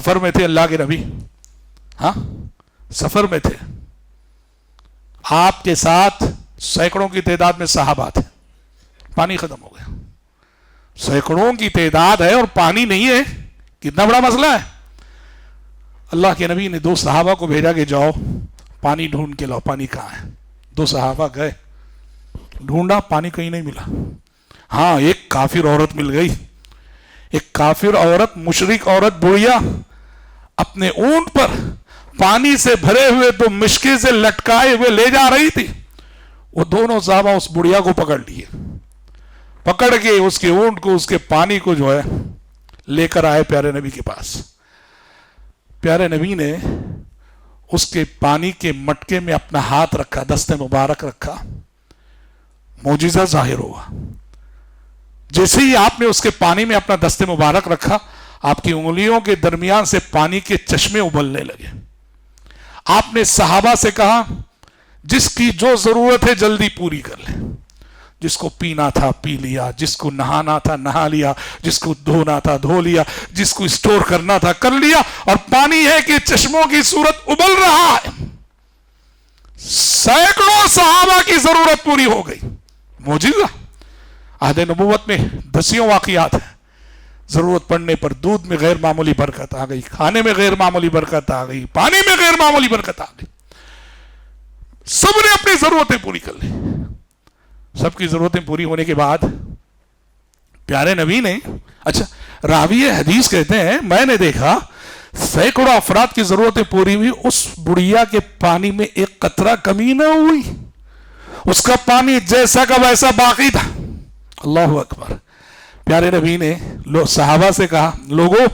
سفر میں تھے اللہ کے نبی، ہاں سفر میں تھے، آپ کے ساتھ سینکڑوں کی تعداد میں صحابہ تھے، پانی ختم ہو گیا، سینکڑوں کی تعداد ہے اور پانی نہیں ہے، کتنا بڑا مسئلہ ہے۔ اللہ کے نبی نے 2 صحابہ کو بھیجا کہ جاؤ پانی ڈھونڈ کے لاؤ، پانی کہاں ہے۔ 2 صحابہ گئے، ڈھونڈا، پانی کہیں نہیں ملا۔ ہاں ایک کافر عورت مل گئی، ایک کافر عورت، مشرک عورت بڑھیا، اپنے اونٹ پر پانی سے بھرے ہوئے 2 مشکے سے لٹکائے ہوئے لے جا رہی تھی۔ وہ دونوں صحابہ اس بڑھیا کو پکڑ لیے، پکڑ کے اس کے اونٹ کو، اس کے پانی کو جو ہے لے کر آئے پیارے نبی کے پاس۔ پیارے نبی نے اس کے پانی کے مٹکے میں اپنا ہاتھ رکھا، دست مبارک رکھا، معجزہ ظاہر ہوا۔ جیسے ہی آپ نے اس کے پانی میں اپنا دست مبارک رکھا، آپ کی انگلیوں کے درمیان سے پانی کے چشمے ابلنے لگے۔ آپ نے صحابہ سے کہا جس کی جو ضرورت ہے جلدی پوری کر لیں، جس کو پینا تھا پی لیا، جس کو نہانا تھا نہا لیا، جس کو دھونا تھا دھو لیا، جس کو اسٹور کرنا تھا کر لیا، اور پانی ہے کہ چشموں کی صورت ابل رہا ہے۔ سینکڑوں صحابہ کی ضرورت پوری ہو گئی، معجزہ۔ عہد نبوت میں 10 واقعات ہیں، ضرورت پڑنے پر دودھ میں غیر معمولی برکت آ گئی، کھانے میں غیر معمولی برکت آ گئی، پانی میں غیر معمولی برکت آ گئی۔ سب نے اپنی ضرورتیں پوری کر لی۔ سب کی ضرورتیں پوری ہونے کے بعد پیارے نبی نے، اچھا راوی حدیث کہتے ہیں میں نے دیکھا سینکڑوں افراد کی ضرورتیں پوری ہوئی، اس بڑھیا کے پانی میں ایک قطرہ کمی نہ ہوئی، اس کا پانی جیسا کا ویسا باقی تھا۔ اللہ اکبر۔ پیارے نبی نے صحابہ سے کہا لوگوں،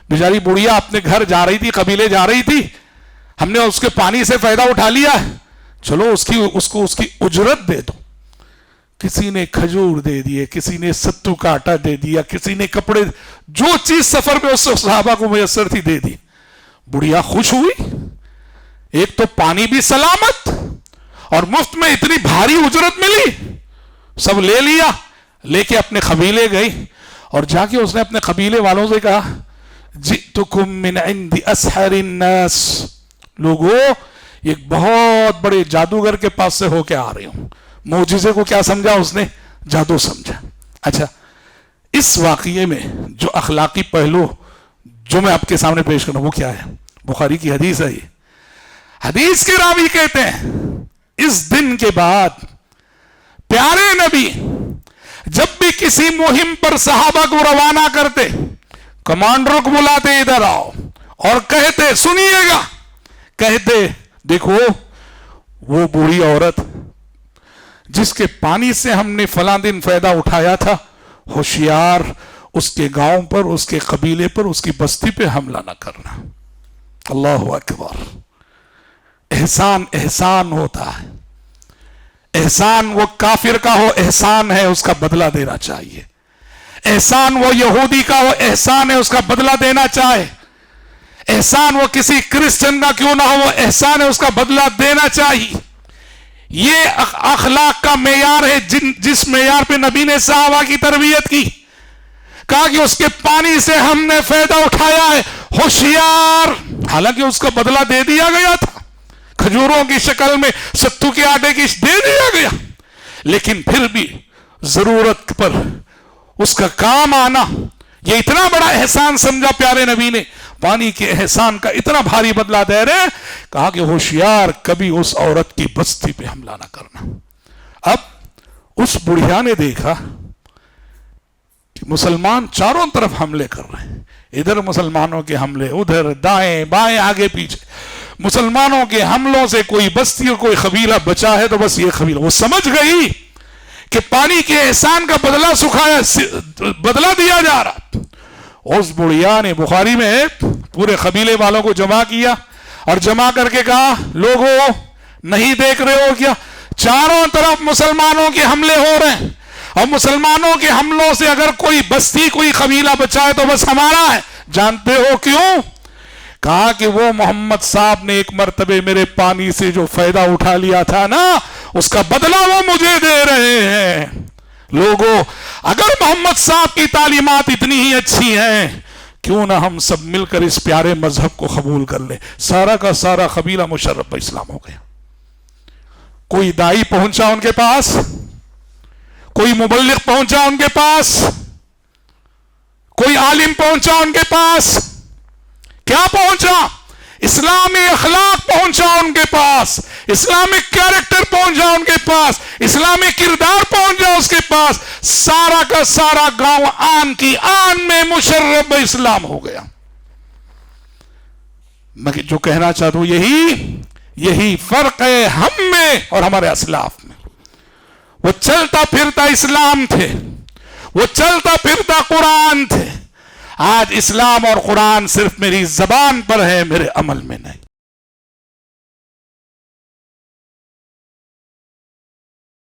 بیچاری بڑھیا اپنے گھر جا رہی تھی، قبیلے جا رہی تھی، ہم نے اس کے پانی سے فائدہ اٹھا لیا ہے، چلو اس کو اس کی اجرت دے دو۔ کسی نے کھجور دے دیے، کسی نے ستو کا آٹا دے دیا، کسی نے کپڑے، جو چیز سفر میں اس صحابہ کو میسر تھی دے دی۔ بڑھیا خوش ہوئی، ایک تو پانی بھی سلامت اور مفت میں اتنی بھاری اجرت ملی، سب لے لیا، لے کے اپنے قبیلے گئی، اور جا کے اس نے اپنے قبیلے والوں سے کہا جئتکم من عند اسحر الناس، لوگوں ایک بہت بڑے جادوگر کے پاس سے ہو کے آ رہی ہوں۔ معجزے کو کیا سمجھا اس نے؟ جادو سمجھا۔ اچھا، اس واقعے میں جو اخلاقی پہلو جو میں آپ کے سامنے پیش کروں وہ کیا ہے؟ بخاری کی حدیث ہے یہ۔ حدیث کے راوی کہتے ہیں اس دن کے بعد پیارے نبی جب بھی کسی مہم پر صحابہ کو روانہ کرتے، کمانڈر کو بلاتے ادھر آؤ، اور کہتے سنیے گا، کہتے دیکھو وہ بوڑھی عورت جس کے پانی سے ہم نے فلاں دن فائدہ اٹھایا تھا، ہوشیار، اس کے گاؤں پر، اس کے قبیلے پر، اس کی بستی پہ حملہ نہ کرنا۔ اللہ اکبر۔ احسان احسان ہوتا ہے، احسان وہ کافر کا ہو احسان ہے، اس کا بدلہ دینا چاہیے۔ احسان وہ یہودی کا ہو احسان ہے، اس کا بدلہ دینا چاہے۔ احسان وہ کسی کرسچن کا کیوں نہ ہو، وہ احسان ہے، اس کا بدلہ دینا چاہیے۔ یہ اخلاق کا معیار ہے جس معیار پہ نبی نے صحابہ کی تربیت کی۔ کہا کہ اس کے پانی سے ہم نے فائدہ اٹھایا ہے، ہوشیار، حالانکہ اس کا بدلہ دے دیا گیا تھا، کھجوروں کی شکل میں، ستو کے آٹے کی دے دیا گیا، لیکن پھر بھی ضرورت پر اس کا کام آنا، یہ اتنا بڑا احسان سمجھا پیارے نبی نے۔ پانی کے احسان کا اتنا بھاری بدلہ دے رہے، کہا کہ ہوشیار، کبھی اس عورت کی بستی پہ حملہ نہ کرنا۔ اب اس بڑھیا نے دیکھا کہ مسلمان چاروں طرف حملے کر رہے ہیں، ادھر مسلمانوں کے حملے، ادھر دائیں بائیں آگے پیچھے، مسلمانوں کے حملوں سے کوئی بستی اور کوئی قبیلہ بچا ہے تو بس یہ قبیلہ۔ وہ سمجھ گئی کہ پانی کے احسان کا بدلہ دیا جا رہا۔ اس بڑھیا نے، بخاری میں پورے قبیلے والوں کو جمع کیا اور جمع کر کے کہا لوگوں نہیں دیکھ رہے ہو کیا، چاروں طرف مسلمانوں کے حملے ہو رہے ہیں، اور مسلمانوں کے حملوں سے اگر کوئی بستی کوئی قبیلہ بچا ہے تو بس ہمارا ہے۔ جانتے ہو کیوں؟ کہا کہ وہ محمد صاحب نے ایک مرتبہ میرے پانی سے جو فائدہ اٹھا لیا تھا نا، اس کا بدلہ وہ مجھے دے رہے ہیں۔ لوگوں، اگر محمد صاحب کی تعلیمات اتنی ہی اچھی ہیں کیوں نہ ہم سب مل کر اس پیارے مذہب کو قبول کر لیں. سارا کا سارا قبیلہ مشرف اسلام ہو گیا. کوئی دائی پہنچا ان کے پاس, کوئی مبلغ پہنچا ان کے پاس, کوئی عالم پہنچا ان کے پاس, کیا پہنچا؟ اسلامی اخلاق پہنچا ان کے پاس, اسلامک کیریکٹر پہنچا ان کے پاس, اسلامی کردار پہنچا اس کے پاس. سارا کا سارا گاؤں آن کی آن میں مشرف اسلام ہو گیا. میں جو کہنا چاہتا ہوں یہی فرق ہے ہم میں اور ہمارے اسلاف میں. وہ چلتا پھرتا اسلام تھے, وہ چلتا پھرتا قرآن تھے. آج اسلام اور قرآن صرف میری زبان پر ہے, میرے عمل میں نہیں.